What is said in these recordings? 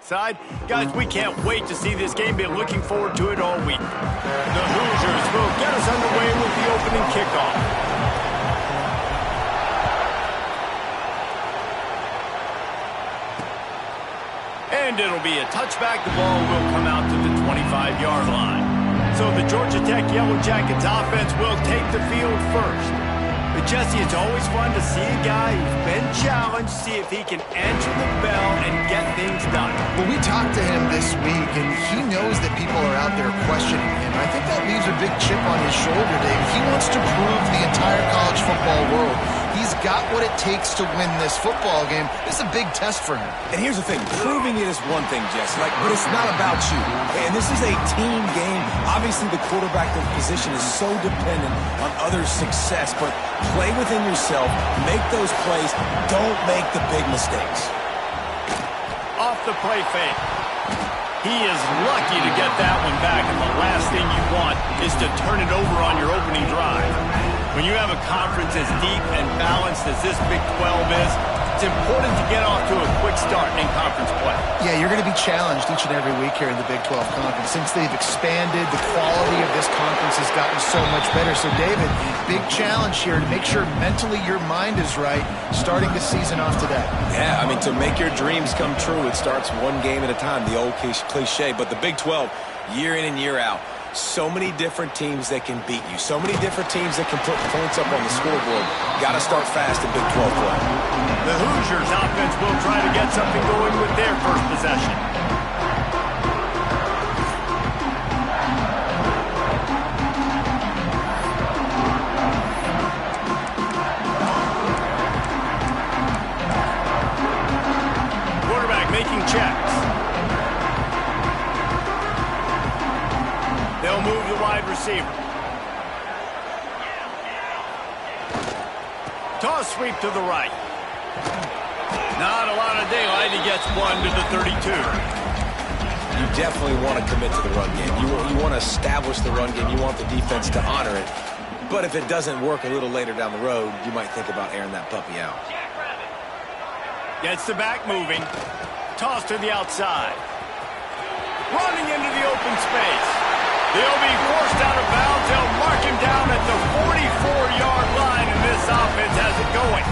side. Guys, we can't wait to see this game. Been looking forward to it all week. The Hoosiers will get us underway with the opening kickoff. And it'll be a touchback. The ball will come out to the 25-yard line. So the Georgia Tech Yellow Jackets offense will take the field first. But Jesse, it's always fun to see a guy who's been challenged, see if he can answer the bell and get things done. Well, we talked to him this week, and he knows that people are out there questioning him. I think that leaves a big chip on his shoulder, Dave. He wants to prove to the entire college football world he's got what it takes to win this football game. This is a big test for him. And here's the thing. Proving it is one thing, Jesse, but it's not about you. And this is a team game. Obviously, the quarterback position is so dependent on others' success, but play within yourself, make those plays, don't make the big mistakes. Off the play fake. He is lucky to get that one back, and the last thing you want is to turn it over on your opening drive. When you have a conference as deep and balanced as this Big 12 is, it's important to get off to a quick start in conference play. Yeah, you're going to be challenged each and every week here in the Big 12 Conference. Since they've expanded, the quality of this conference has gotten so much better. So, David, big challenge here to make sure mentally your mind is right starting the season off today. Yeah, I mean, to make your dreams come true, it starts one game at a time, the old cliche. But the Big 12, year in and year out, so many different teams that can beat you. So many different teams that can put points up on the scoreboard. Got to start fast in Big 12 play. The Hoosiers offense will try to get something going with their first possession. Quarterback making checks. They'll move the wide receiver. Toss sweep to the right. Not a lot of daylight. He gets one to the 32. You definitely want to commit to the run game. You want to establish the run game. You want the defense to honor it. But if it doesn't work a little later down the road, you might think about airing that puppy out. Gets the back moving. Toss to the outside. Running into the open space. They'll be forced out of bounds. They'll mark him down at the 44-yard line, and this offense has it going.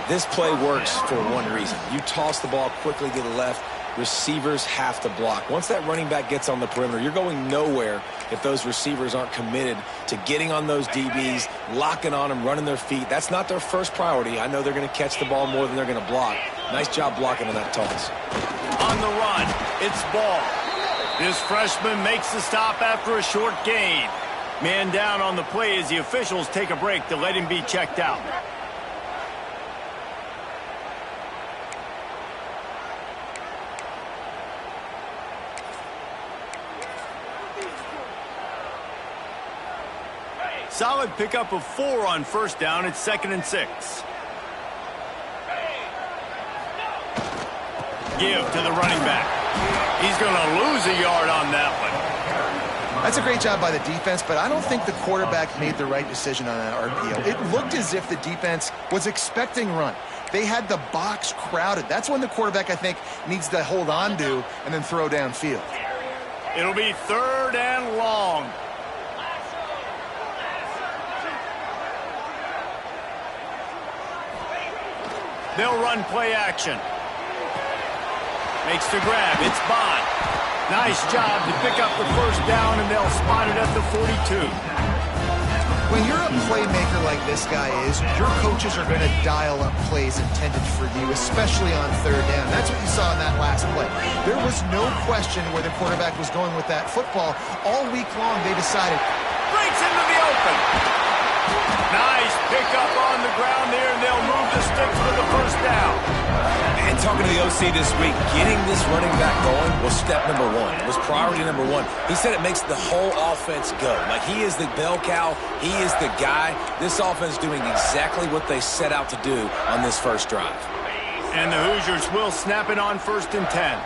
This play works for one reason. You toss the ball quickly to the left, receivers have to block. Once that running back gets on the perimeter, you're going nowhere if those receivers aren't committed to getting on those DBs, locking on them, running their feet. That's not their first priority. I know they're going to catch the ball more than they're going to block. Nice job blocking on that toss. On the run, it's Ball. This freshman makes the stop after a short gain. Man down on the play as the officials take a break to let him be checked out. Solid pickup of 4 on first down. It's 2nd and 6. Give to the running back. He's going to lose a yard on that one. That's a great job by the defense, but I don't think the quarterback made the right decision on that RPO. It looked as if the defense was expecting run. They had the box crowded. That's when the quarterback, I think, needs to hold on to and then throw downfield. It'll be 3rd and long. They'll run play action. Makes the grab. It's Bond. Nice job to pick up the first down, and they'll spot it at the 42. When you're a playmaker like this guy is, your coaches are going to dial up plays intended for you, especially on 3rd down. That's what you saw in that last play. There was no question where the quarterback was going with that football. All week long, they decided. Breaks into the open. Nice pickup on the ground there, and they'll move the sticks for the first down. And talking to the OC this week, getting this running back going was step number 1. Was priority number 1. He said it makes the whole offense go. Like, he is the bell cow. He is the guy. This offense is doing exactly what they set out to do on this first drive. And the Hoosiers will snap it on 1st and 10.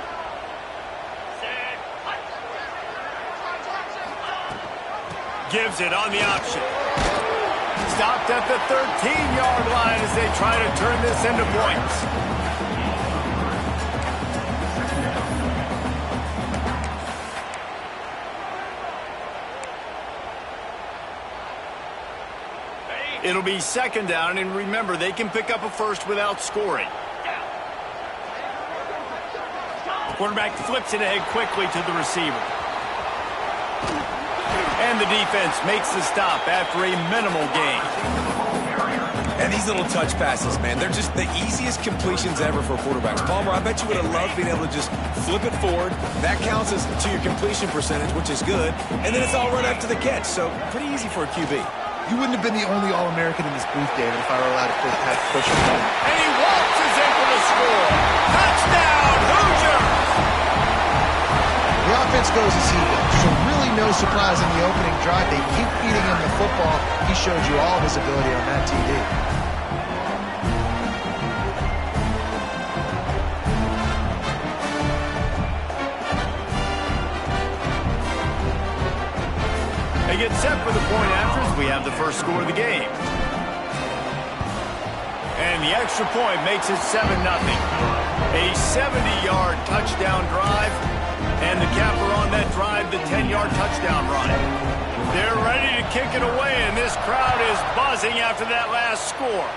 Gives it on the option. Stopped at the 13-yard line as they try to turn this into points. It'll be second down, and remember, they can pick up a first without scoring. Quarterback flips it ahead quickly to the receiver. And the defense makes the stop after a minimal gain. And these little touch passes, man, they're just the easiest completions ever for quarterbacks. Palmer, I bet you would have loved being able to just flip it forward. That counts as to your completion percentage, which is good. And then it's all run after the catch, so pretty easy for a QB. You wouldn't have been the only All-American in this booth, David, if I were allowed to push him. And he waltzes in for the score. Touchdown, Hoosiers! The offense goes as he goes, so really no surprise in the opening drive. They keep feeding him the football. He showed you all of his ability on that TD. They get set for the point after as we have the first score of the game. And the extra point makes it 7-0. A 70-yard touchdown drive. And the capper on that drive, the 10-yard touchdown run. They're ready to kick it away, and this crowd is buzzing after that last score.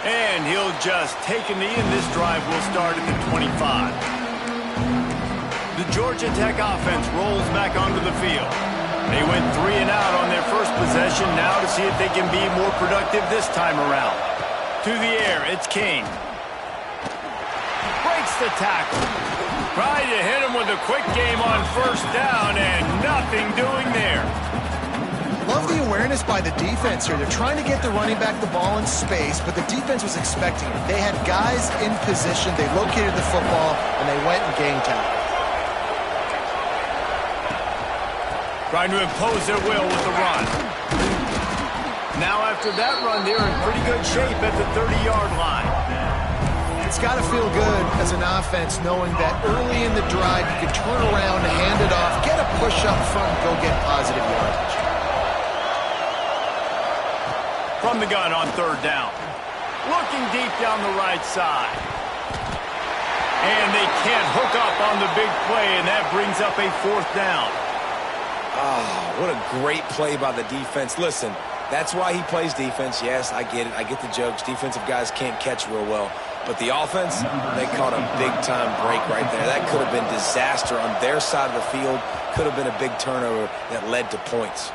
And he'll just take a knee, and this drive will start at the 25. The Georgia Tech offense rolls back onto the field. They went 3 and out on their first possession, now to see if they can be more productive this time around. To the air, it's King. Breaks the tackle. Tried to hit him with a quick game on first down, and nothing doing there. Love the awareness by the defense here. They're trying to get the running back the ball in space, but the defense was expecting it. They had guys in position. They located the football, and they went and game tackled. Trying to impose their will with the run. Now after that run, they're in pretty good shape at the 30-yard line. It's got to feel good as an offense knowing that early in the drive you can turn around, hand it off, get a push up front, and go get positive yardage. From the gun on third down. Looking deep down the right side. And they can't hook up on the big play, and that brings up a fourth down. Oh, what a great play by the defense. Listen, that's why he plays defense. Yes, I get it. I get the jokes. Defensive guys can't catch real well. But the offense, they caught a big-time break right there. That could have been disaster on their side of the field. Could have been a big turnover that led to points.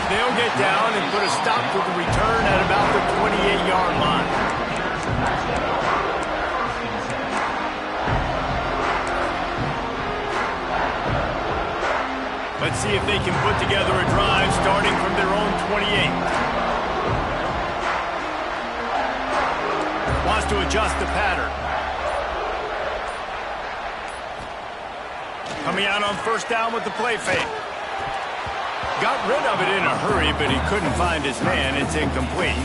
They'll get down and put a stop to the return at about the 28-yard line. Let's see if they can put together a drive starting from their own 28. Wants to adjust the pattern. Coming out on first down with the play fake. Got rid of it in a hurry, but he couldn't find his man. It's incomplete.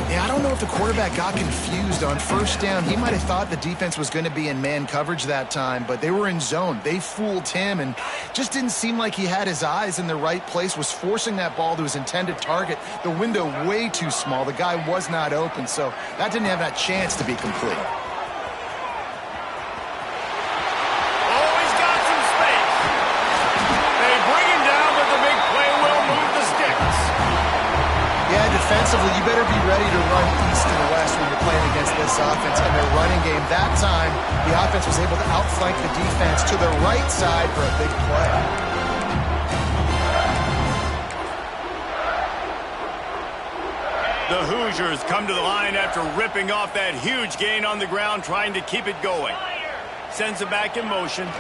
Yeah, I don't know if the quarterback got confused on first down. He might have thought the defense was going to be in man coverage that time, but they were in zone. They fooled him and just didn't seem like he had his eyes in the right place, was forcing that ball to his intended target. The window way too small. The guy was not open, so that didn't have that chance to be complete. Defensively, you better be ready to run east and west when you're playing against this offense and their running game. That time, the offense was able to outflank the defense to the right side for a big play. The Hoosiers come to the line after ripping off that huge gain on the ground, trying to keep it going. Sends it back in motion,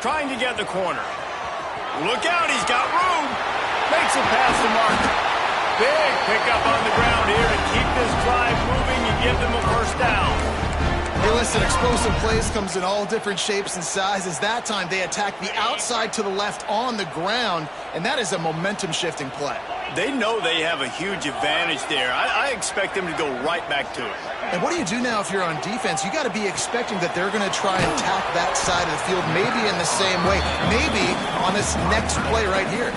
trying to get the corner. Look out, he's got room. Makes it past the marker. Big pickup on the ground here to keep this drive moving and give them a first down. Hey, listen, explosive plays comes in all different shapes and sizes. That time they attack the outside to the left on the ground, and that is a momentum-shifting play. They know they have a huge advantage there. I expect them to go right back to it. And what do you do now if you're on defense? You got to be expecting that they're going to try and attack that side of the field, maybe in the same way, maybe on this next play right here.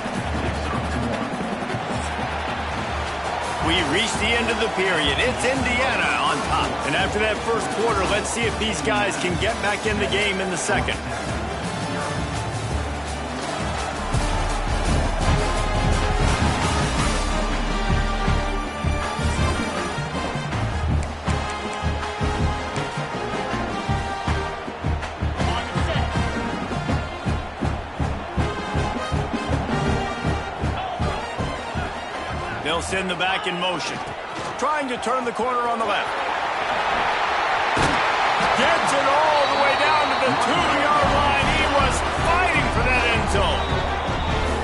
We reach the end of the period. It's Indiana on top. And after that first quarter, let's see if these guys can get back in the game in the second. send the back in motion. Trying to turn the corner on the left. Gets it all the way down to the 2-yard line. He was fighting for that end zone.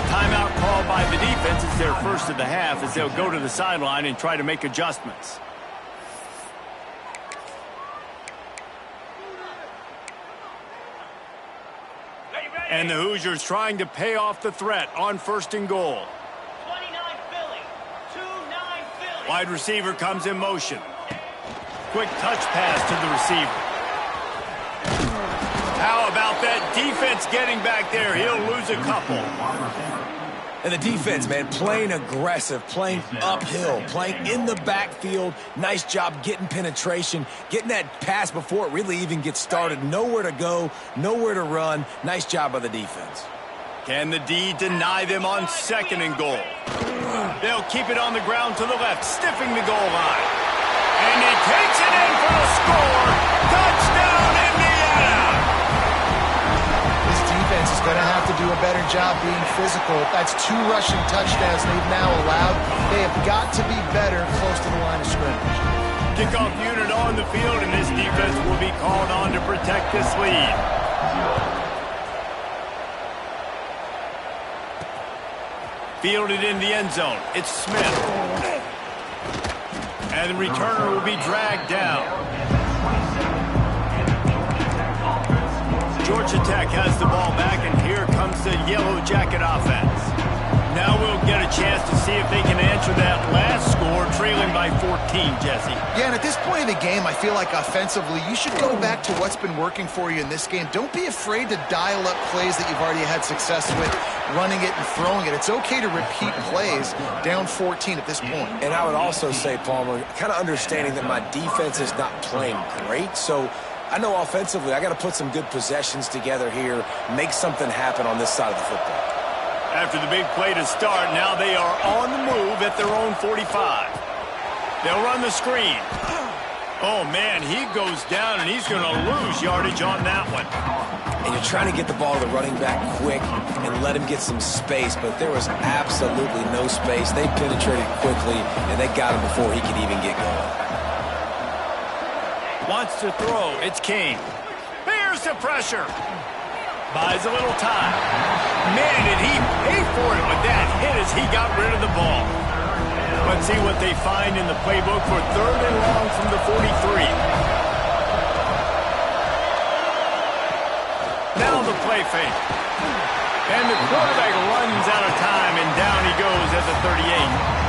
Timeout called by the defense. It's their first of the half as they'll go to the sideline and try to make adjustments. And the Hoosiers trying to pay off the threat on 1st and goal. 29 Philly. 2-9 Philly. Wide receiver comes in motion. Quick touch pass to the receiver. How about that defense getting back there? He'll lose a couple. And the defense, man, playing aggressive, playing uphill, playing in the backfield. Nice job getting penetration, getting that pass before it really even gets started. Nowhere to go, nowhere to run. Nice job by the defense. Can the D deny them on 2nd and goal? They'll keep it on the ground to the left, stiffing the goal line. And he takes it in for the score. Touchdown, Indiana! This defense is going to have to do a better job being physical. That's 2 rushing touchdowns they've now allowed. They have got to be better close to the line of scrimmage. Kickoff unit on the field, and this defense will be called on to protect this lead. Fielded in the end zone. It's Smith. And the returner will be dragged down. Georgia Tech has the ball back, and here comes the Yellow Jacket offense. Now we'll get a chance to see if they can answer that last score, trailing by 14, Jesse. Yeah, and at this point in the game, I feel like offensively, you should go back to what's been working for you in this game. Don't be afraid to dial up plays that you've already had success with, running it and throwing it. It's okay to repeat plays down 14 at this point. And I would also say, Palmer, kind of understanding that my defense is not playing great, so I know offensively I got to put some good possessions together here, make something happen on this side of the football. After the big play to start, now they are on the move at their own 45. They'll run the screen. Oh, man, he goes down, and he's going to lose yardage on that one. And you're trying to get the ball to the running back quick and let him get some space, but there was absolutely no space. They penetrated quickly, and they got him before he could even get going. Wants to throw. It's King. Here's the pressure. Buys a little time. Man, did he pay for it with that hit as he got rid of the ball. Let's see what they find in the playbook for 3rd and long from the 43. Now the play fake. And the quarterback runs out of time, and down he goes at the 38.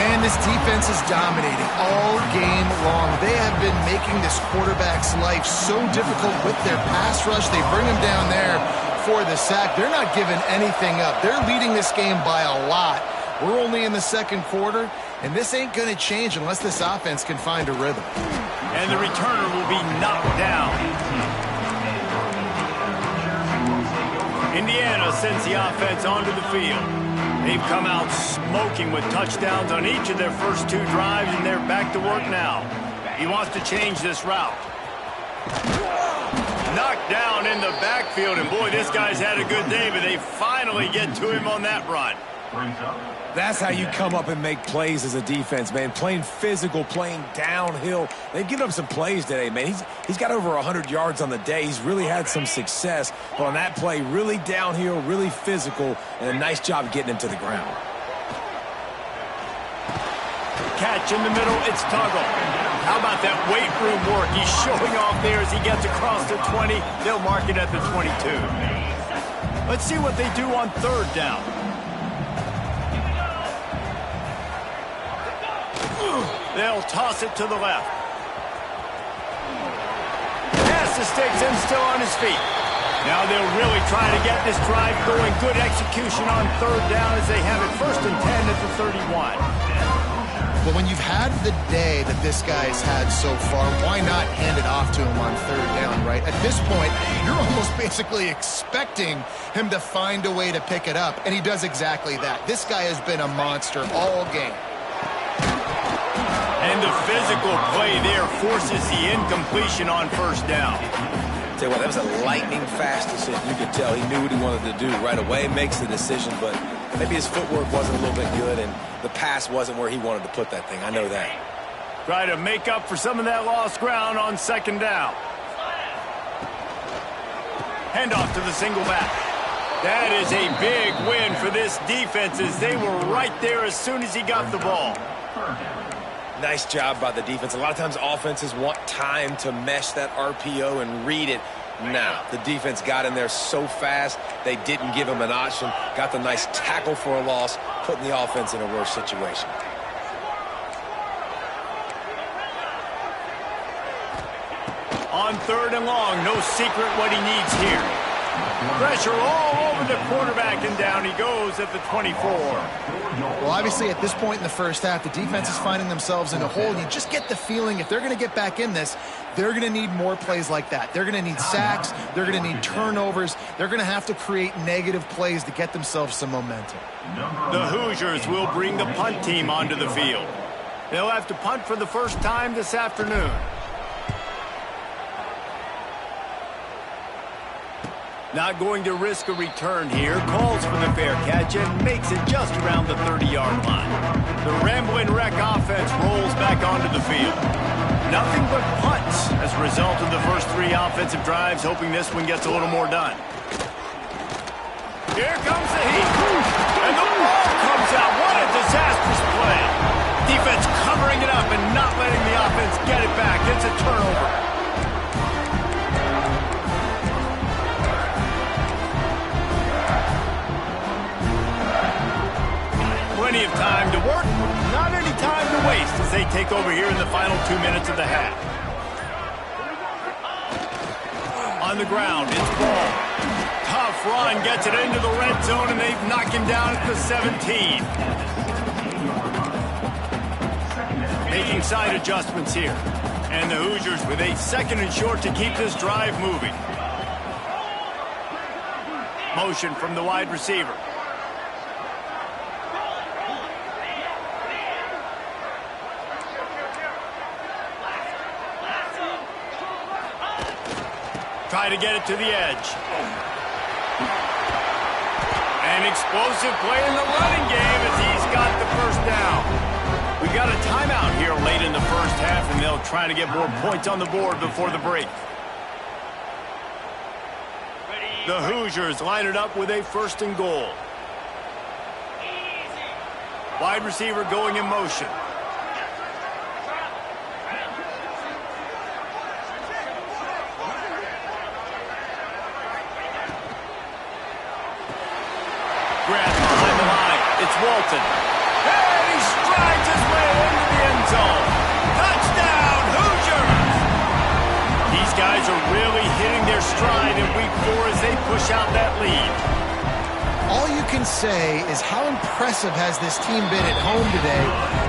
Man, this defense is dominating all game long. They have been making this quarterback's life so difficult with their pass rush. They bring him down there for the sack. They're not giving anything up. They're leading this game by a lot. We're only in the 2nd quarter, and this ain't going to change unless this offense can find a rhythm. And the returner will be knocked down. Indiana sends the offense onto the field. They've come out smoking with touchdowns on each of their first 2 drives, and they're back to work now. He wants to change this route. Knocked down in the backfield, and boy, this guy's had a good day, but they finally get to him on that run. That's how you come up and make plays as a defense, man. Playing physical, playing downhill. They've given up some plays today, man. He's got over 100 yards on the day. He's really had some success. But on that play, really downhill, really physical, and a nice job getting him to the ground. Catch in the middle, it's Tuggle. How about that weight room work? He's showing off there as he gets across the 20. They'll mark it at the 22. Let's see what they do on 3rd down. They'll toss it to the left. Pass to Sticks and still on his feet. Now they'll really try to get this drive going. Good execution on 3rd down as they have it 1st and 10 at the 31. Well, when you've had the day that this guy's had so far, why not hand it off to him on 3rd down, right? At this point, you're almost basically expecting him to find a way to pick it up, and he does exactly that. This guy has been a monster all game. And the physical play there forces the incompletion on 1st down. Tell you what, that was a lightning fast decision. You could tell he knew what he wanted to do right away. Makes the decision, but Maybe his footwork wasn't a little bit good, and the pass wasn't where he wanted to put that thing. I know that. Try to make up for some of that lost ground on second down. Handoff to the single back. That is a big win for this defense as they were right there as soon as he got the ball. Nice job by the defense. A lot of times offenses want time to mesh that RPO and read it. Now, the defense got in there so fast, they didn't give him an option. Got the nice tackle for a loss, putting the offense in a worse situation. On third and long, no secret what he needs here. Pressure all over the quarterback, and down he goes at the 24. Well, obviously, at this point in the first half, the defense is finding themselves in a hole. You just get the feeling if they're going to get back in this, they're going to need more plays like that. They're going to need sacks. They're going to need turnovers. They're going to have to create negative plays to get themselves some momentum. The Hoosiers will bring the punt team onto the field. They'll have to punt for the first time this afternoon. Not going to risk a return here. Calls for the fair catch and makes it just around the 30-yard line. The Ramblin' Wreck offense rolls back onto the field. Nothing but punts as a result of the first three offensive drives, hoping this one gets a little more done. Here comes the heat. And the ball comes out. What a disastrous play. Defense covering it up and not letting the offense get it back. It's a turnover. Plenty of time to work, not any time to waste as they take over here in the final 2 minutes of the half. On the ground, it's Ball. Tough run, gets it into the red zone, and they've knocked him down at the 17. Making side adjustments here. And the Hoosiers with a second and short to keep this drive moving. Motion from the wide receiver. Try to get it to the edge. An explosive play in the running game as he's got the first down. We got a timeout here late in the first half, and they'll try to get more points on the board before the break. The Hoosiers line it up with a first and goal. Wide receiver going in motion. Walton. And he strides his way into the end zone. Touchdown, Hoosiers! These guys are really hitting their stride in week 4 as they push out that lead. All you can say is how impressive has this team been at home today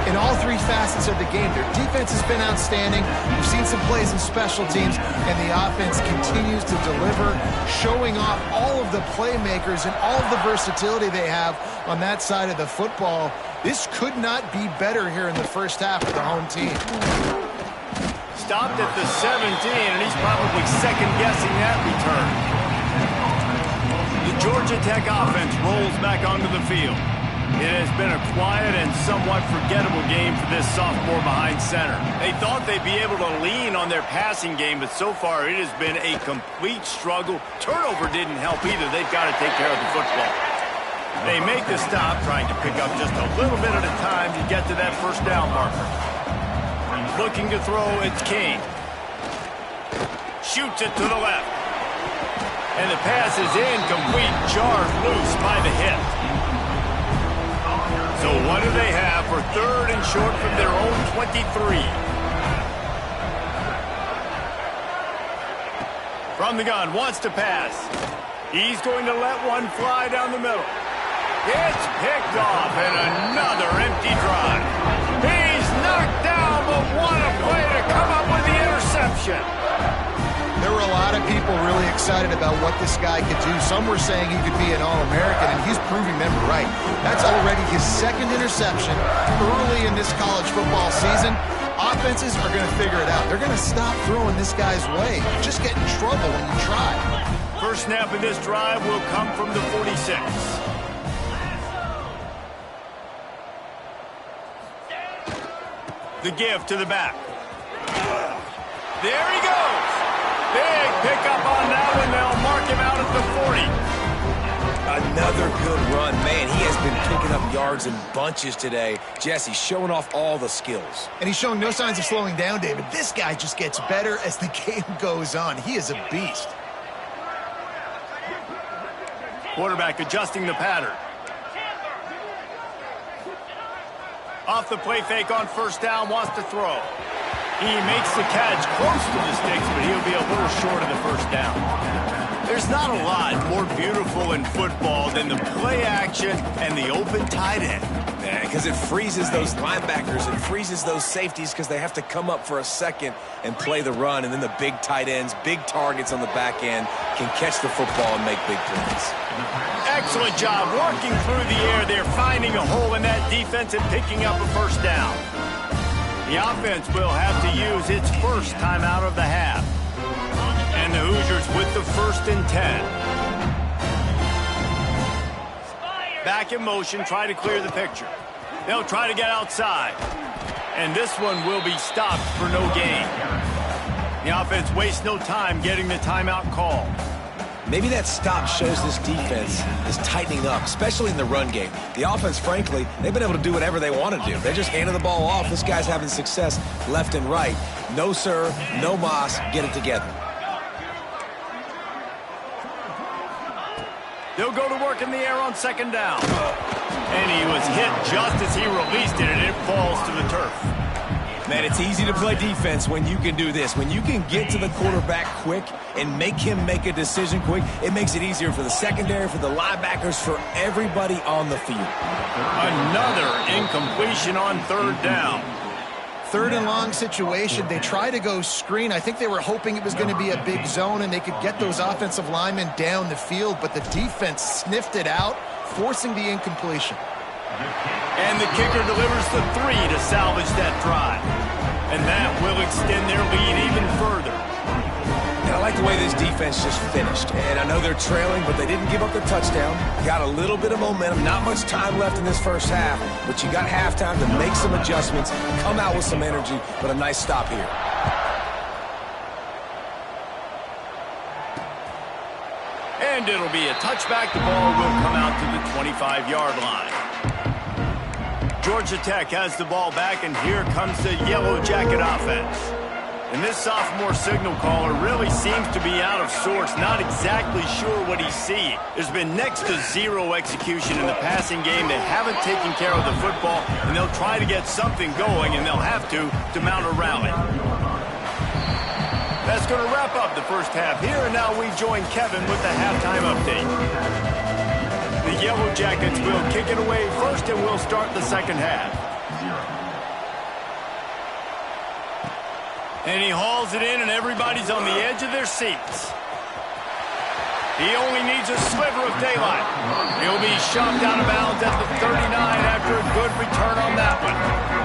in all three facets of the game. Their defense has been outstanding. We've seen some plays in special teams, and the offense continues to deliver, showing off all of the playmakers and all of the versatility they have on that side of the football. This could not be better here in the first half of the home team. Stopped at the 17, and he's probably second-guessing that return. The Georgia Tech offense rolls back onto the field. It has been a quiet and somewhat forgettable game for this sophomore behind center. They thought they'd be able to lean on their passing game, but so far it has been a complete struggle. Turnover didn't help either. They've got to take care of the football. They make the stop, trying to pick up just a little bit at a time to get to that first down marker. Looking to throw, it's King. Shoots it to the left. And the pass is incomplete, jarred loose by the hip. So what do they have for third and short from their own 23? From the gun, wants to pass. He's going to let one fly down the middle. It's picked off, and another empty drive. He's knocked down, but what a play to come up with the interception. There were a lot of people really excited about what this guy could do. Some were saying he could be an All-American, and he's proving them right. That's already his second interception early in this college football season. Offenses are going to figure it out. They're going to stop throwing this guy's way. You just get in trouble when you try. First snap of this drive will come from the 46. The give to the back. There he goes. Big pickup on that one. They'll mark him out at the 40. Another good run. Man, he has been picking up yards in bunches today. Jesse showing off all the skills. And he's showing no signs of slowing down, David. This guy just gets better as the game goes on. He is a beast. Quarterback adjusting the pattern. Off the play fake on first down, wants to throw. He makes the catch close to the sticks, but he'll be a little short of the first down. There's not a lot more beautiful in football than the play action and the open tight end. Yeah, because it freezes those linebackers. It freezes those safeties because they have to come up for a second and play the run. And then the big tight ends, big targets on the back end can catch the football and make big plays. Excellent job working through the air there, finding a hole in that defense and picking up a first down. The offense will have to use its first timeout of the half. And the Hoosiers with the 1st and 10. Back in motion, try to clear the picture. They'll try to get outside. And this one will be stopped for no gain. The offense wastes no time getting the timeout call. Maybe that stop shows this defense is tightening up, especially in the run game. The offense, frankly, they've been able to do whatever they want to do. They're just handing the ball off. This guy's having success left and right. No, sir, no mas, get it together. They'll go to work in the air on second down. And he was hit just as he released it, and it falls to the turf. Man, it's easy to play defense when you can do this. When you can get to the quarterback quick and make him make a decision quick, it makes it easier for the secondary, for the linebackers, for everybody on the field. Another incompletion on third down. Third and long situation. They try to go screen. I think they were hoping it was going to be a big zone and they could get those offensive linemen down the field, but the defense sniffed it out, forcing the incompletion. And the kicker delivers the 3 to salvage that drive. And that will extend their lead even further. And I like the way this defense just finished. And I know they're trailing, but they didn't give up the touchdown. Got a little bit of momentum. Not much time left in this first half, but you got halftime to make some adjustments, come out with some energy, but a nice stop here. And it'll be a touchback. The ball will come out to the 25-yard line. Georgia Tech has the ball back, and here comes the Yellow Jacket offense. And this sophomore signal caller really seems to be out of sorts, not exactly sure what he's seeing. There's been next to zero execution in the passing game. They haven't taken care of the football, and they'll try to get something going, and they'll have to mount a rally. That's going to wrap up the first half here, and now we join Kevin with the halftime update. The Yellow Jackets will kick it away first, and we'll start the second half. And he hauls it in, and everybody's on the edge of their seats. He only needs a sliver of daylight. He'll be shoved out of bounds at the 39 after a good return on that one.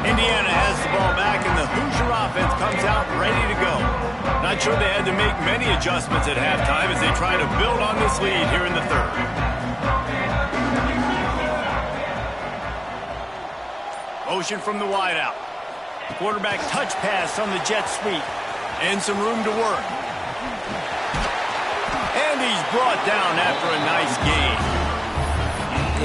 Indiana has the ball back, and the Hoosier offense comes out ready to go. Not sure they had to make many adjustments at halftime as they try to build on this lead here in the third. Motion from the wideout. Quarterback touch pass on the jet sweep. And some room to work. And he's brought down after a nice gain.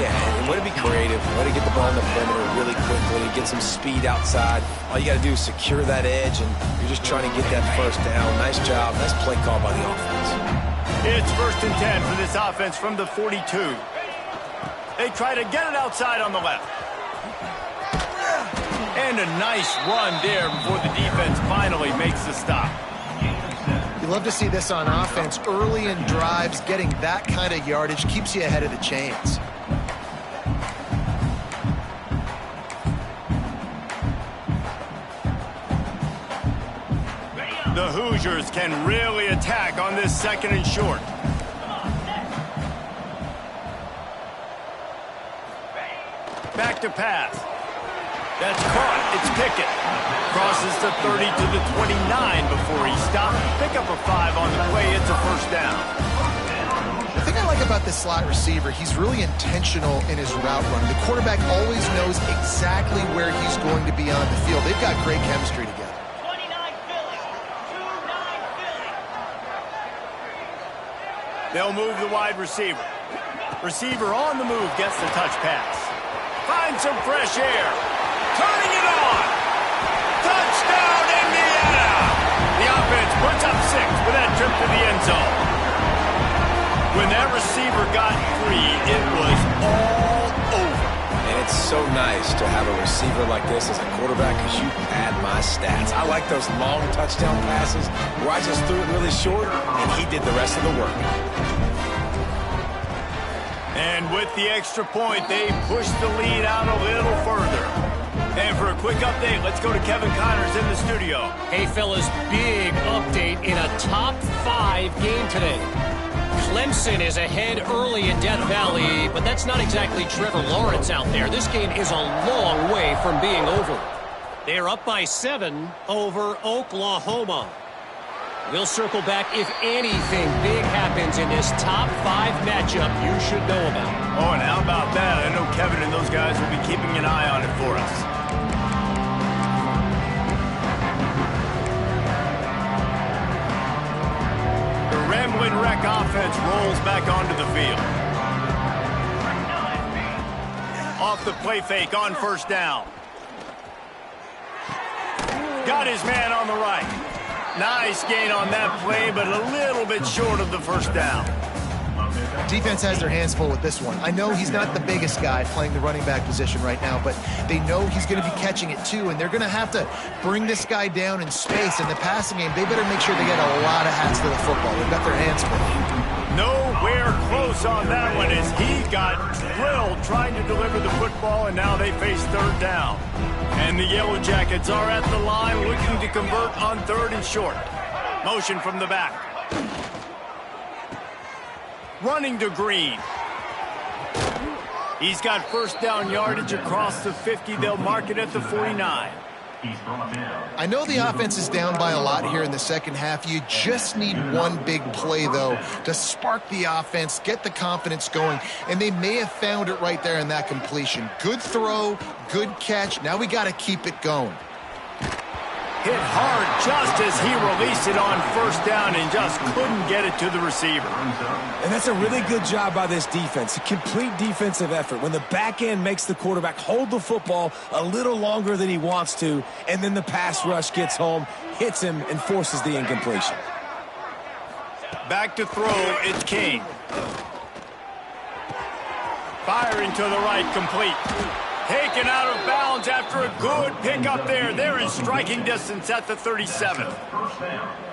Yeah, and way to be creative. Way to get the ball in the perimeter really quickly. Get some speed outside. All you got to do is secure that edge, and you're just trying to get that first down. Nice job. Nice play call by the offense. It's 1st and 10 for this offense from the 42. They try to get it outside on the left. And a nice run there before the defense finally makes the stop. You love to see this on offense. Early in drives, getting that kind of yardage keeps you ahead of the chains. The Hoosiers can really attack on this 2nd and short. Back to pass. That's caught. It's Pickett. Crosses the 30 to the 29 before he stopped. Pick up a 5 on the play. It's a first down. The thing I like about this slot receiver, he's really intentional in his route run. The quarterback always knows exactly where he's going to be on the field. They've got great chemistry together. 29 Philly. 2-9 Philly. They'll move the wide receiver. Receiver on the move gets the touch pass. Finds some fresh air. Turning it on. Touchdown, Indiana! The offense puts up 6 with that trip to the end zone. When that receiver got free, it was all over. And it's so nice to have a receiver like this as a quarterback because you pad my stats. I like those long touchdown passes where I just threw it really short and he did the rest of the work. And with the extra point, they push the lead out a little further. And for a quick update, let's go to Kevin Connors in the studio. Hey, fellas, big update in a top 5 game today. Clemson is ahead early in Death Valley, but that's not exactly Trevor Lawrence out there. This game is a long way from being over. They're up by 7 over Oklahoma. We'll circle back if anything big happens in this top 5 matchup you should know about. Oh, and how about that? I know Kevin and those guys will be keeping an eye on it for us. The Ramblin' Wreck offense rolls back onto the field. Off the play fake on first down. Got his man on the right. Nice gain on that play, but a little bit short of the first down. Defense has their hands full with this one. I know he's not the biggest guy playing the running back position right now, but they know he's going to be catching it too, and they're going to have to bring this guy down in space. In the passing game, they better make sure they get a lot of hats to the football. They've got their hands full. Nowhere close on that one as he got drilled trying to deliver the football, and now they face third down. And the Yellow Jackets are at the line looking to convert on 3rd and short. Motion from the back. Running to Green. He's got first down yardage across the 50. They'll mark it at the 49. I know the offense is down by a lot here in the second half. You just need one big play, though, to spark the offense, get the confidence going, and they may have found it right there in that completion. Good throw, good catch. Now we got to keep it going. Hit hard just as he released it on first down and just couldn't get it to the receiver. And that's a really good job by this defense. A complete defensive effort. When the back end makes the quarterback hold the football a little longer than he wants to, and then the pass rush gets home, hits him, and forces the incompletion. Back to throw, it's King. Firing to the right, complete. Taken out of bounds after a good pickup there. They're in striking distance at the 37.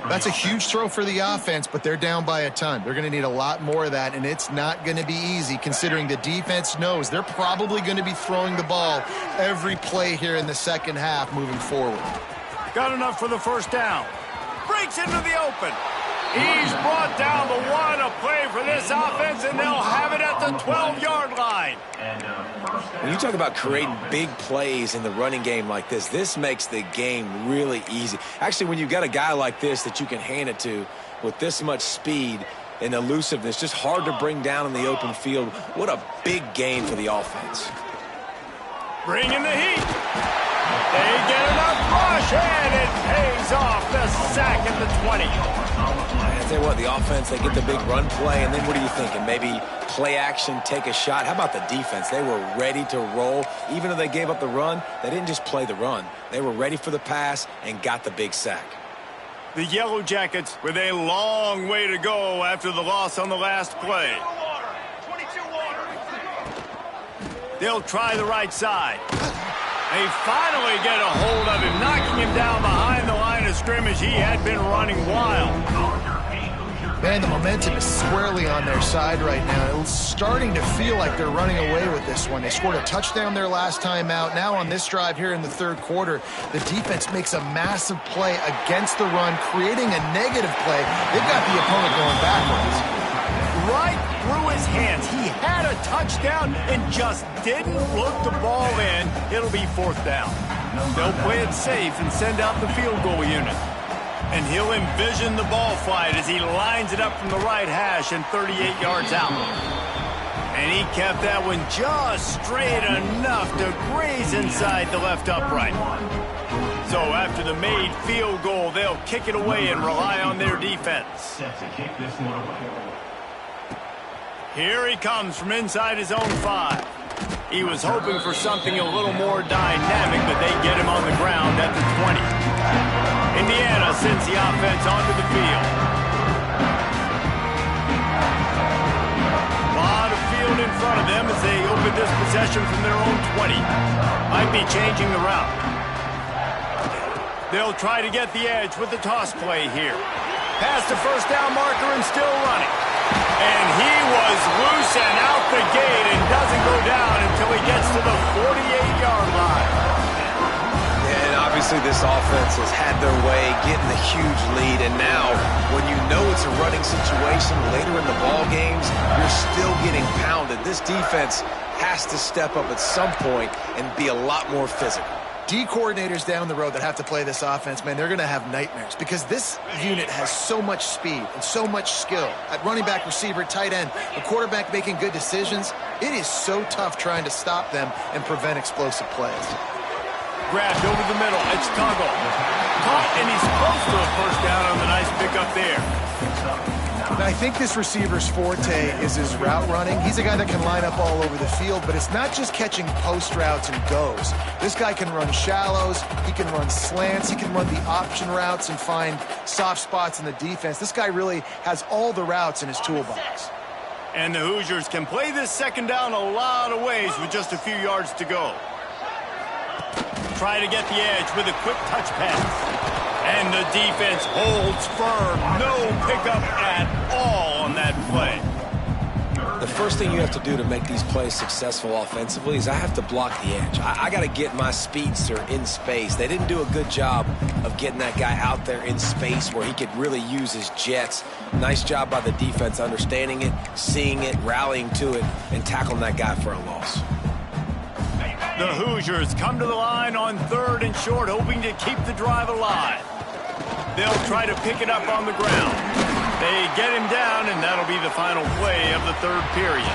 That's a huge throw for the offense, but they're down by a ton. They're going to need a lot more of that, and it's not going to be easy considering the defense knows they're probably going to be throwing the ball every play here in the second half moving forward. Got enough for the first down. Breaks into the open. He's brought down the 1, a play for this offense, and they'll have it at the 12-yard line. When you talk about creating big plays in the running game like this makes the game really easy. Actually, when you've got a guy like this that you can hand it to with this much speed and elusiveness, just hard to bring down in the open field, what a big gain for the offense. Bringing the heat. They get enough rush, and it pays off. The sack at the 20. I tell you what, the offense, they get the big run play, and then what are you thinking? Maybe play action, take a shot. How about the defense? They were ready to roll. Even though they gave up the run, they didn't just play the run. They were ready for the pass and got the big sack. The Yellow Jackets with a long way to go after the loss on the last play. They'll try the right side. They finally get a hold of him, knocking him down behind the line of scrimmage. He had been running wild. Man, the momentum is squarely on their side right now. It's starting to feel like they're running away with this one. They scored a touchdown their last time out. Now on this drive here in the third quarter, the defense makes a massive play against the run, creating a negative play. They've got the opponent going backwards. Right through his hands. He had a touchdown and just didn't look the ball in. It'll be fourth down. They'll play it safe and send out the field goal unit. And he'll envision the ball flight as he lines it up from the right hash and 38 yards out. And he kept that one just straight enough to graze inside the left upright. So after the made field goal, they'll kick it away and rely on their defense. Here he comes from inside his own 5. He was hoping for something a little more dynamic, but they get him on the ground at the 20. Indiana sends the offense onto the field. A lot of field in front of them as they open this possession from their own 20. Might be changing the route. They'll try to get the edge with the toss play here. Past the first down marker and still running. And he was loose and out the gate and doesn't go down until he gets to the 48-yard line. Yeah, and obviously this offense has had their way, getting the huge lead. And now, when you know it's a running situation later in the ball games, you're still getting pounded. This defense has to step up at some point and be a lot more physical. D coordinators down the road that have to play this offense, man, they're going to have nightmares because this unit has so much speed and so much skill. At running back, receiver, tight end, the quarterback making good decisions, it is so tough trying to stop them and prevent explosive plays. Grabbed over the middle. It's Tuggle. Caught, and he's close to a first down on the nice pickup there. Now, I think this receiver's forte is his route running. He's a guy that can line up all over the field, but it's not just catching post routes and goes. This guy can run shallows, he can run slants, he can run the option routes and find soft spots in the defense. This guy really has all the routes in his toolbox. And the Hoosiers can play this second down a lot of ways with just a few yards to go. Try to get the edge with a quick touch pass. And the defense holds firm. No pickup at all on that play. The first thing you have to do to make these plays successful offensively is I have to block the edge. I got to get my speedster in space. They didn't do a good job of getting that guy out there in space where he could really use his jets. Nice job by the defense understanding it, seeing it, rallying to it, and tackling that guy for a loss. The Hoosiers come to the line on 3rd and short, hoping to keep the drive alive. They'll try to pick it up on the ground. They get him down, and that'll be the final play of the 3rd period.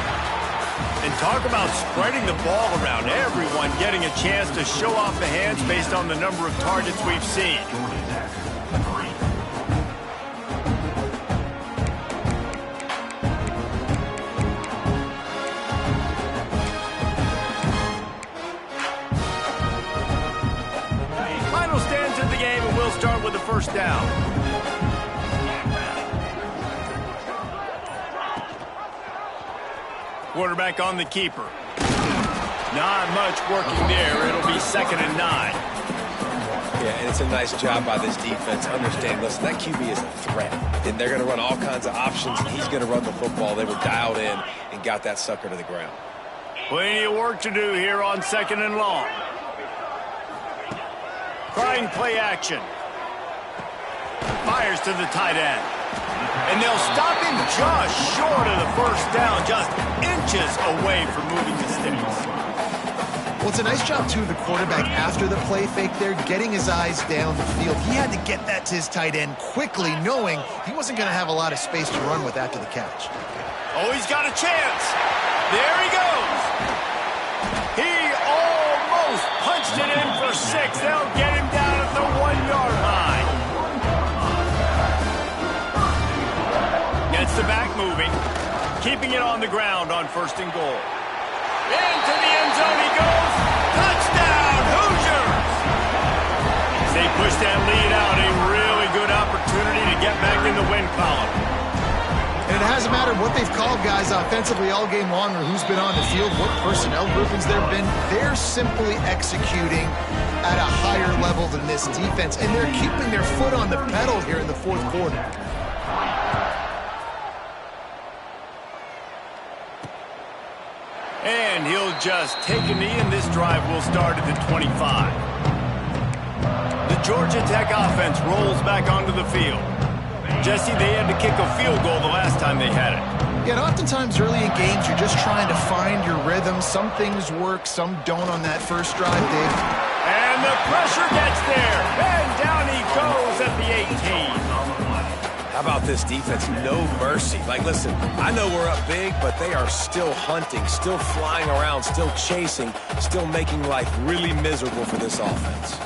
And talk about spreading the ball around. Everyone getting a chance to show off the hands based on the number of targets we've seen. Final stands of the game, and we'll start with the first down. Quarterback on the keeper. Not much working there. It'll be 2nd and 9. Yeah, and it's a nice job by this defense. Understand, listen, that QB is a threat. And they're going to run all kinds of options, and he's going to run the football. They were dialed in and got that sucker to the ground. Plenty of work to do here on 2nd and long. Trying play action. Fires to the tight end. And they'll stop him just short of the first down, just inches away from moving the sticks. Well, it's a nice job, too, of the quarterback after the play fake there, getting his eyes down the field. He had to get that to his tight end quickly, knowing he wasn't going to have a lot of space to run with after the catch. Oh, he's got a chance. There he goes. He almost punched it in for 6. They'll get him down at the 1-yard line. Gets the back moving, keeping it on the ground on 1st and goal. Into the end zone he goes. Touchdown, Hoosiers! As they push that lead out, a really good opportunity to get back in the win column. And it hasn't mattered what they've called guys offensively all game long or who's been on the field, what personnel groupings there have been. They're simply executing at a higher level than this defense, and they're keeping their foot on the pedal here in the 4th quarter. And he'll just take a knee, and this drive will start at the 25. The Georgia Tech offense rolls back onto the field. Jesse, they had to kick a field goal the last time they had it. Yeah, and oftentimes early in games, you're just trying to find your rhythm. Some things work, some don't on that first drive, Dave. And the pressure gets there. And down he goes at the 18. How about this defense? No mercy. Like, listen, I know we're up big, but they are still hunting, still flying around, still chasing, still making life really miserable for this offense.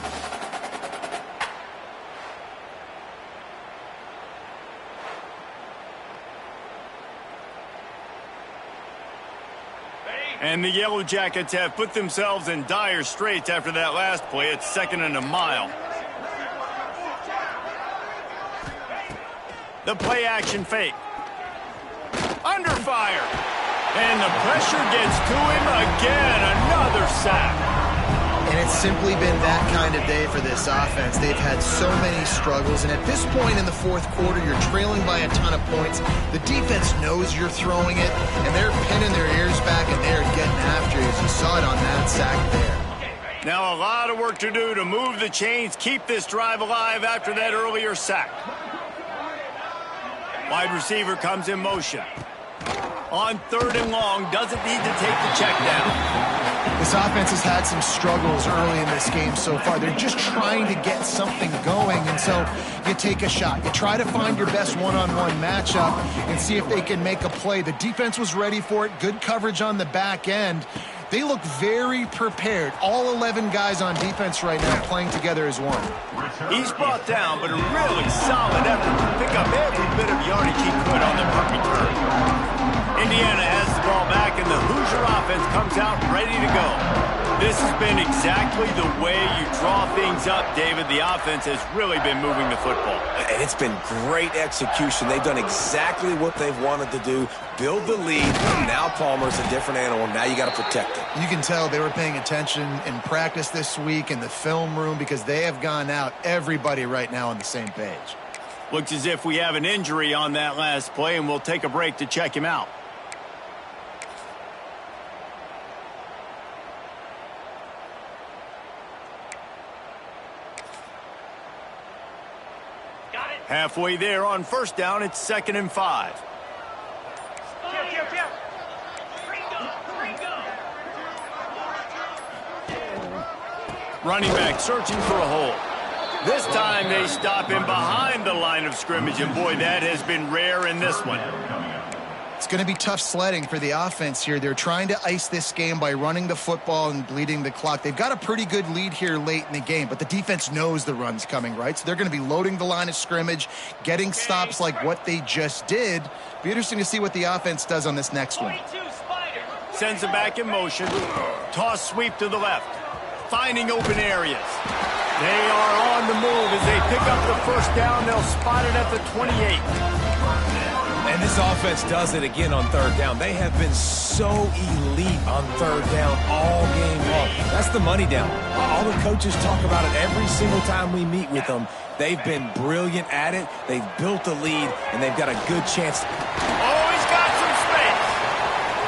And the Yellow Jackets have put themselves in dire straits after that last play. It's 2nd and a mile. The play action fake. Under fire. And the pressure gets to him again. Another sack. And it's simply been that kind of day for this offense. They've had so many struggles, and at this point in the fourth quarter, you're trailing by a ton of points. The defense knows you're throwing it, and they're pinning their ears back, and they're getting after you, as you saw it on that sack there. Now a lot of work to do to move the chains, keep this drive alive after that earlier sack. Wide receiver comes in motion. On 3rd and long, doesn't need to take the check down. This offense has had some struggles early in this game so far. They're just trying to get something going, and so you take a shot. You try to find your best one-on-one matchup and see if they can make a play. The defense was ready for it. Good coverage on the back end. They look very prepared. All 11 guys on defense right now playing together as one. He's brought down, but a really solid effort to pick up every bit of yardage he could on the punt return. Indiana has the ball back, and the Hoosier offense comes out ready to go. This has been exactly the way you draw things up, David. The offense has really been moving the football. And it's been great execution. They've done exactly what they've wanted to do. Build the lead. Now Palmer's a different animal. Now you got to protect it. You can tell they were paying attention in practice this week in the film room because they have gone out, everybody right now on the same page. Looks as if we have an injury on that last play, and we'll take a break to check him out. Halfway there on 1st down, it's 2nd and 5. Running back searching for a hole. This time they stop him behind the line of scrimmage, and boy, that has been rare in this one. It's going to be tough sledding for the offense here. They're trying to ice this game by running the football and bleeding the clock. They've got a pretty good lead here late in the game, but the defense knows the run's coming, right? So they're going to be loading the line of scrimmage, getting stops like what they just did. Be interesting to see what the offense does on this next one. Sends it back in motion. Toss sweep to the left. Finding open areas. They are on the move as they pick up the 1st down. They'll spot it at the 28. And this offense does it again on 3rd down. They have been so elite on 3rd down all game long. That's the money down. All the coaches talk about it every single time we meet with them. They've been brilliant at it. They've built the lead, and they've got a good chance. Oh, he's got some space.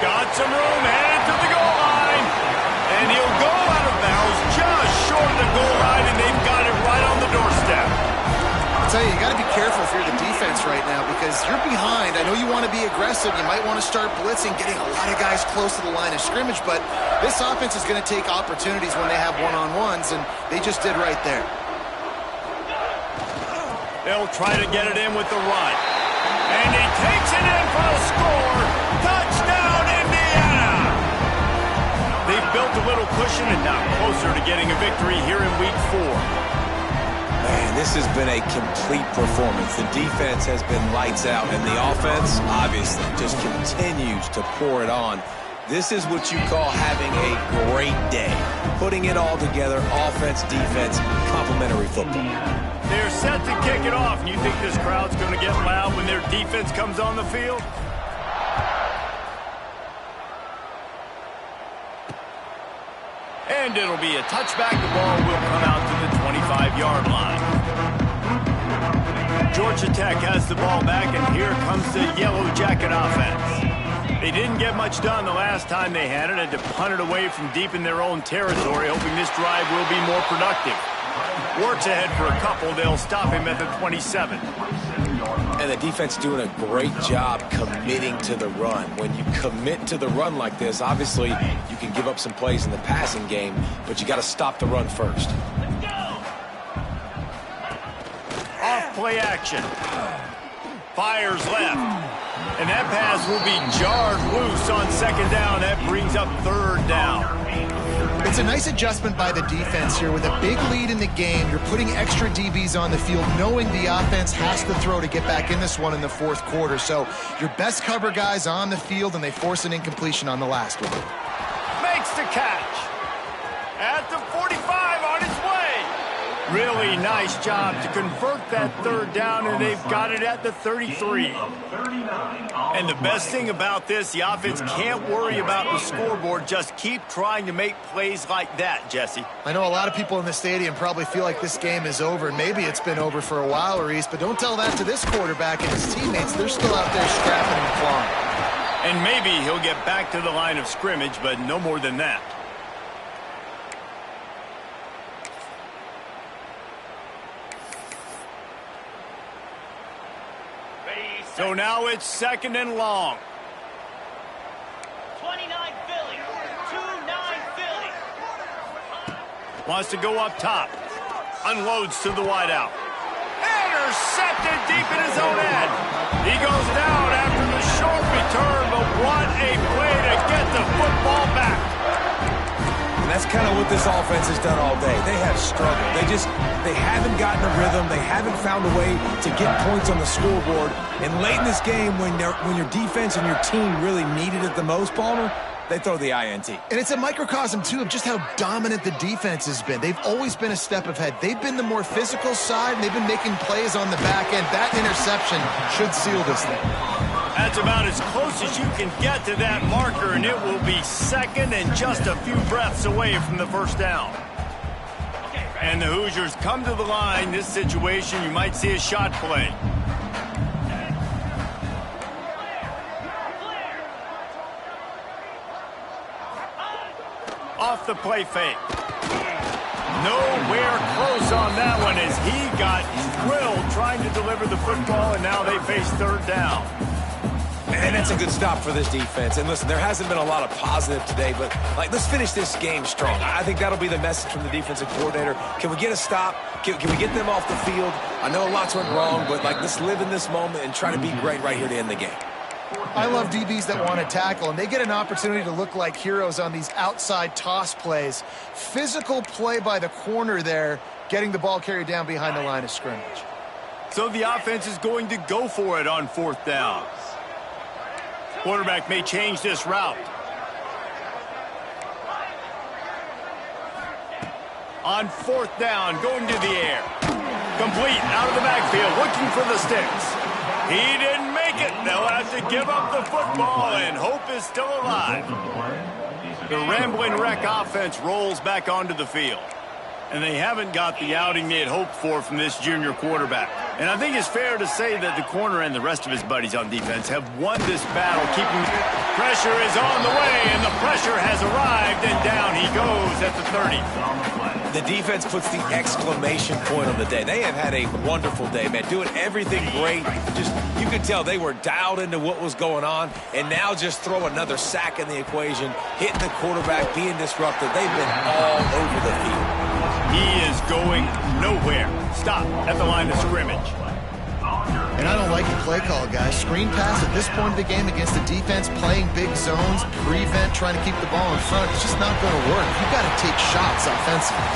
Got some room, headed to the goal line. And he'll go out of bounds just short of the goal line, and they've got it right on the doorstep. I'll tell you, you got to be careful if you're the defense right now because you're behind. I know you want to be aggressive. You might want to start blitzing, getting a lot of guys close to the line of scrimmage, but this offense is going to take opportunities when they have one-on-ones, and they just did right there. They'll try to get it in with the run. And he takes it in for a score. Touchdown, Indiana! They've built a little cushion and now closer to getting a victory here in Week 4. Man, this has been a complete performance. The defense has been lights out, and the offense, obviously, just continues to pour it on. This is what you call having a great day. Putting it all together, offense, defense, complementary football. They're set to kick it off. You think this crowd's going to get loud when their defense comes on the field? And it'll be a touchback. The ball will come out to the 25-yard line. Georgia Tech has the ball back, and here comes the Yellow Jacket offense. They didn't get much done the last time they had it. Had to punt it away from deep in their own territory, hoping this drive will be more productive. Works ahead for a couple. They'll stop him at the 27. And the defense doing a great job committing to the run. When you commit to the run like this, obviously you can give up some plays in the passing game, but you got to stop the run first. Off play action. fires left. And that pass will be jarred loose on second down. That brings up third down. It's a nice adjustment by the defense here. With a big lead in the game, you're putting extra DBs on the field, knowing the offense has to throw to get back in this one in the fourth quarter. So your best cover guys on the field, and they force an incompletion on the last one. Makes the catch. At the 45 on its way. Really nice job to convert that third down, and they've got it at the 33. And the best thing about this, the offense can't worry about the scoreboard. Just keep trying to make plays like that, Jesse. I know a lot of people in the stadium probably feel like this game is over, and maybe it's been over for a while, Reese, but don't tell that to this quarterback and his teammates. They're still out there scrapping and clawing. And maybe he'll get back to the line of scrimmage, but no more than that. So now it's second and long. 29 Philly. 2-9 Philly. Wants to go up top. Unloads to the wideout. Intercepted deep in his own end. He goes down after the short return, but what a play to get the football back. And that's kind of what this offense has done all day. They have struggled. They haven't gotten a rhythm. They haven't found a way to get points on the scoreboard. And late in this game, when your defense and your team really needed it the most, Palmer, they throw the INT. And it's a microcosm, too, of just how dominant the defense has been. They've always been a step ahead. They've been the more physical side, and they've been making plays on the back end. That interception should seal this thing. That's about as close as you can get to that marker, and it will be second and just a few breaths away from the first down. And the Hoosiers come to the line. This situation, you might see a shot play. Off the play fake. Nowhere close on that one as he got drilled trying to deliver the football, and now they face third down. And that's a good stop for this defense. And listen, there hasn't been a lot of positive today, but let's finish this game strong. I think that'll be the message from the defensive coordinator. Can we get a stop? Can we get them off the field? I know lots went wrong, but let's live in this moment and try to be great right here to end the game. I love DBs that want to tackle, and they get an opportunity to look like heroes on these outside toss plays. Physical play by the corner there, getting the ball carried down behind the line of scrimmage. So the offense is going to go for it on fourth down. Quarterback may change this route. On fourth down, going to the air. Complete, out of the backfield, looking for the sticks. He didn't make it. They'll have to give up the football, and hope is still alive. The Rambling Wreck offense rolls back onto the field. And they haven't got the outing they had hoped for from this junior quarterback. And I think it's fair to say that the corner and the rest of his buddies on defense have won this battle, keeping pressure is on the way, and the pressure has arrived, and down he goes at the 30. The defense puts the exclamation point on the day. They have had a wonderful day, man, doing everything great. Just, you could tell they were dialed into what was going on, and now just throw another sack in the equation, hitting the quarterback, being disruptive. They've been all over the field. He is going nowhere. Stop at the line of scrimmage. And I don't like the play call, guys. Screen pass at this point of the game against a defense playing big zones, prevent, trying to keep the ball in front. It's just not going to work. You've got to take shots offensively.